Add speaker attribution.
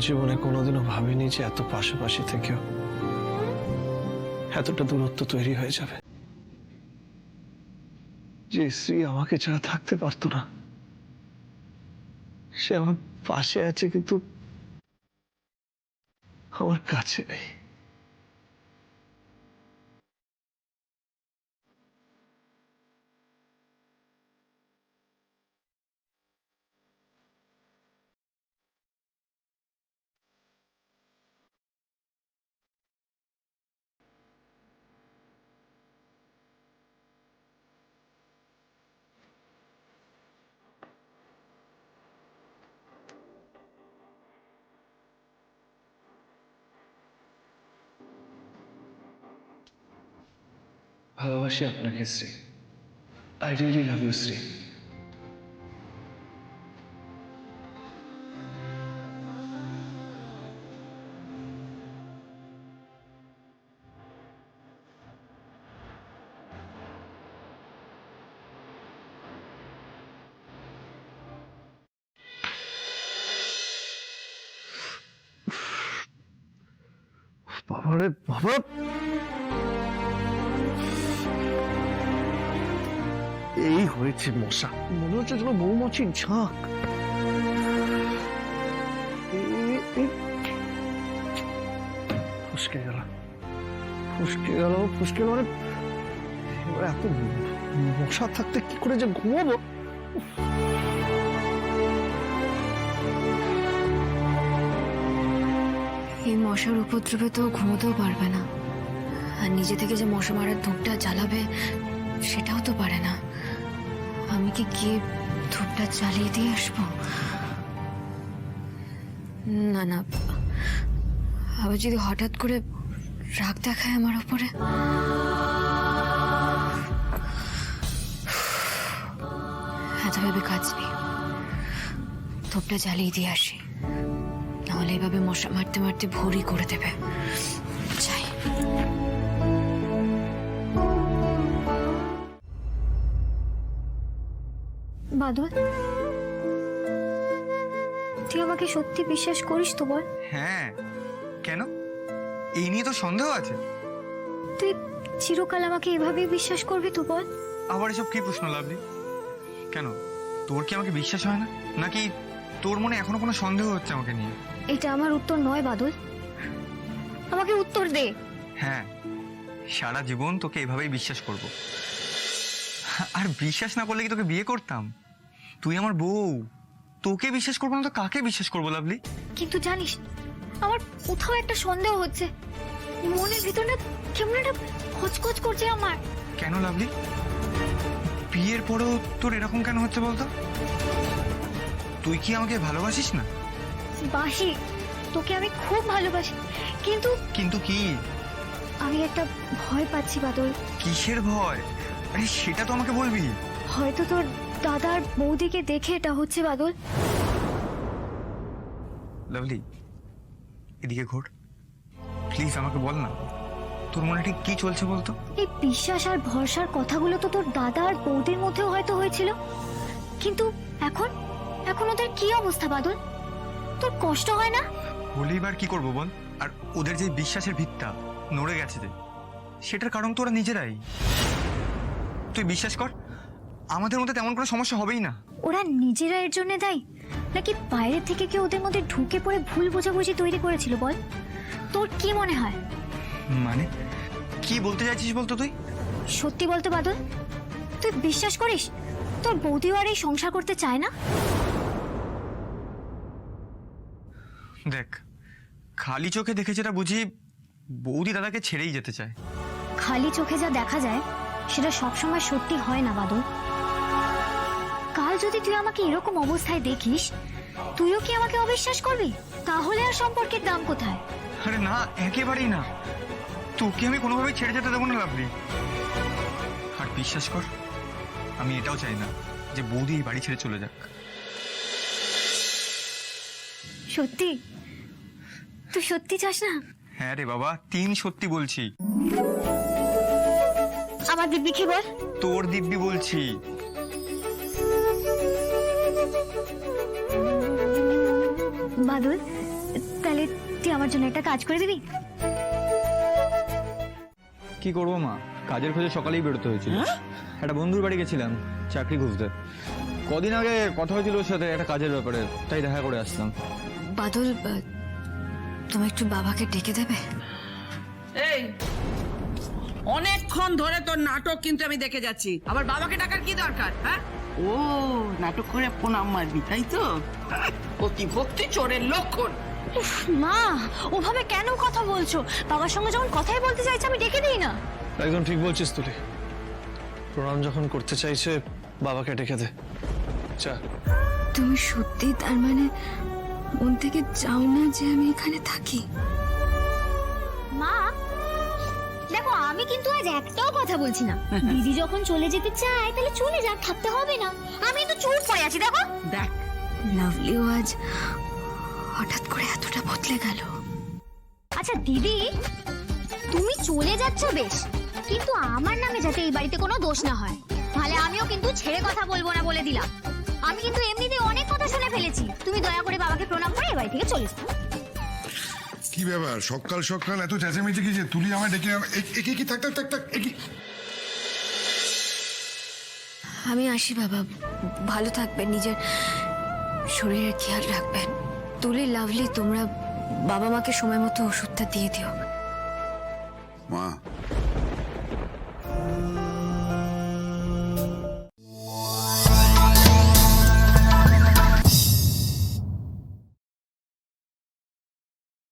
Speaker 1: জীবনে কোনোদিনও ভাবিনি যে এত পাশাপাশি থেকেও এতটা দূরত্ব তৈরি হয়ে যাবে, যে স্ত্রী আমাকে ছাড়া থাকতে পারতো না সে আমার পাশে আছে কিন্তু আমার কাছে নেই। ভালোবাসি আপনাকে Shri, I really love you Shri. বাবারে বাবা, এই হয়েছে মশা, মনে হচ্ছে যেন মৌমাছির ঝাঁক। ফুসকে গেল ফুসকে গেল ফুসকে গেল, এবার এত মশা থাকতে কি করে যে ঘুমাবো।
Speaker 2: এই মশার উপদ্রবে তো ঘুমোতেও পারবে না, আর নিজে থেকে যে মশা মারার ধূপটা জ্বালাবে সেটাও তো পারে না। আমি কি গিয়ে ধূপটা জ্বালিয়ে দিয়ে আসবো? না না, আবার যদি হঠাৎ করে রাগ দেখায় আমার ওপরে। এত ভেবে কাজ নেই, ধূপটা জ্বালিয়ে দিয়ে আসি, নাহলে এভাবে মশা মারতে মারতে ভোরই করে দেবে। যাই। বাদল, তুই আমাকে সত্যি বিশ্বাস করিস তো বল?
Speaker 3: হ্যাঁ, কেন? এই নিয়ে তো সন্দেহ আছে?
Speaker 2: তুই চিরকাল আমাকে এভাবেই বিশ্বাস করবি তো বল?
Speaker 3: আবার এসব কি প্রশ্ন লাভলি? কেন, তোর কি আমাকে বিশ্বাস হয় না, নাকি তোর মনে এখনো কোনো সন্দেহ হচ্ছে আমাকে নিয়ে?
Speaker 2: এটা আমার উত্তর নয় বাদল, আমাকে উত্তর দে।
Speaker 3: হ্যাঁ, সারা জীবন তোকে এভাবেই বিশ্বাস করব। আর বিশ্বাস না করলে কি তোকে বিয়ে করতাম? তুই আমার বউ, তোকে বিশ্বাস করবো না তো কাকে বিশ্বাস করবো লাভলি?
Speaker 2: কিন্তু জানিস, আমার কোথাও একটা সন্দেহ হচ্ছে, মনের ভিতর না কেমন একটা খচখচ করছে আমার।
Speaker 3: কেন লাভলি? বিয়ের পরেও তোর এরকম কেন হচ্ছে বলতো? তুই কি আমাকে ভালোবাসিস না?
Speaker 2: বাসি, তোকে আমি খুব ভালোবাসি, কিন্তু
Speaker 3: কিন্তু কি?
Speaker 2: আমি একটা ভয় পাচ্ছি বাদল।
Speaker 3: কিসের ভয়? আরে সেটা তো আমাকে বলবি।
Speaker 2: হয়তো তোর দাদার বৌদিকে দেখে এটা হচ্ছে বাদল।
Speaker 3: লাভলি, এদিকে ঘোর, প্লিজ আমাকে বল না, তোর মনে ঠিক কি চলছে বলতো?
Speaker 2: এই বিশ্বাস আর ভরসার কথাগুলো তো তোর দাদা আর বৌদির মধ্যেও হয়তো হয়েছিল, কিন্তু এখন এখন ওদের কি অবস্থা বাদল? তোর কষ্ট হয় না?
Speaker 3: হলে এবার কি করবো বল? আর ওদের যে বিশ্বাসের ভিতটা নড়ে গেছে যে, সেটার কারণ তো ওরা নিজেরাই। তুই বিশ্বাস কর, আমাদের মধ্যে তেমন কোনো সমস্যা হবেই না।
Speaker 2: ওরা নিজেরা এর জন্য দায়ী, নাকি বাইরে থেকে কেউ ওদের মধ্যে ঢুকে পড়ে ভুল বোঝাবুঝি তৈরি করেছিল বল? তোর কি মনে হয়?
Speaker 3: মানে কি বলতে চাইছিস বলতো তুই?
Speaker 2: সত্যি বলতে বাদল, তুই বিশ্বাস করিস তোর বৌদিও আর এই সংসার করতে চায় না?
Speaker 3: দেখ, খালি চোখে দেখে যেটা বুঝি, বৌদি দাদাকে ছেড়েই যেতে চায়।
Speaker 2: খালি চোখে যা দেখা যায় সেটা সবসময় সত্যি হয় না বাদল। কাল যদি তুই আমাকে এরকম অবস্থায় দেখিস, তুইও কি আমাকে অবিশ্বাস করবি? তাহলে আর সম্পর্কের দাম কোথায়?
Speaker 3: আরে না, একেবারেই না, তোকে আমি কোনোভাবেই ছেড়ে যেতে দেবো না লাভলি। আর বিশ্বাস কর, আমি এটাও চাই না যে বৌদি এই বাড়ি ছেড়ে চলে যাক।
Speaker 2: সত্যি? তুই সত্যি চাস না?
Speaker 3: হ্যাঁ রে বাবা, 3 সত্যি বলছি।
Speaker 2: আমার দিব্যি কি বল?
Speaker 3: তোর দিব্যি বলছি।
Speaker 2: বাদল, তাহলে তুই আমার জন্য একটা কাজ করে দিবি?
Speaker 3: কি করবো মা, কাজের খোঁজে সকালেই বেরোতে হয়েছিল। একটা বন্ধুর বাড়ি গেছিলাম চাকরি খুঁজতে। কদিন আগে কথা হয়েছিল ওর সাথে একটা কাজের ব্যাপারে, তাই দেখা করে আসলাম।
Speaker 4: বাদল, তুমি একটু বাবাকে ডেকে দেবে?
Speaker 5: এই অনেকক্ষণ ধরে তোর নাটক কিন্তু আমি দেখে যাচ্ছি, আবার বাবাকে ডাকার কি দরকার? হ্যাঁ, ও নাটক করে প্রণাম মারবি তাই তো? অতি ভক্তি চোরের লক্ষণ।
Speaker 2: মা, ওভাবে কেন কথা বলছো? বাবার সঙ্গে যখন কথাই বলতে চাইছে আমি ডেকে দিই না।
Speaker 1: একদম ঠিক বলছিস তুলি। প্রণাম যখন করতে চাইছে বাবাকে ডেকে দে। চা।
Speaker 4: তুমি সত্যি তার মানে মন থেকে চাও না যে আমি এখানে থাকি?
Speaker 2: মা দেখো, আমি কিন্তু আজ একটাও কথা বলছি না। দিদি যখন চলে যেতে চায় তাহলে চলে যাক, থাকতে হবে না। আমি তো চুপ করে আছি। দেখো
Speaker 5: দেখ,
Speaker 4: লাভলিও আজ হঠাৎ করে এতটা বদলে গেল।
Speaker 2: আচ্ছা দিদি, তুমি চলে যাচ্ছ বেশ, কিন্তু আমার নামে যাতে এই বাড়িতে কোনো দোষ না হয়, তাহলে আমিও কিন্তু ছেড়ে কথা বলবো না বলে দিলাম। আমি কিন্তু এমনিতে অনেক কথা শুনে ফেলেছি। তুমি দয়া করে বাবাকে প্রণাম করে এই বাড়ি থেকে চলে যাও।
Speaker 6: কি ব্যাপার সকাল সকাল এত চেঁচামেচি কি? যে তুলি আমায় ডেকে একে কি? থাক থাক থাক থাক, একি
Speaker 4: আমি আসি বাবা, ভালো থাকবেন, নিজের শরীরের খেয়াল রাখবেন। তুলি, লাভলি, তোমরা বাবা মাকে সময় মতো ওষুধটা দিয়ে দিও।
Speaker 6: মা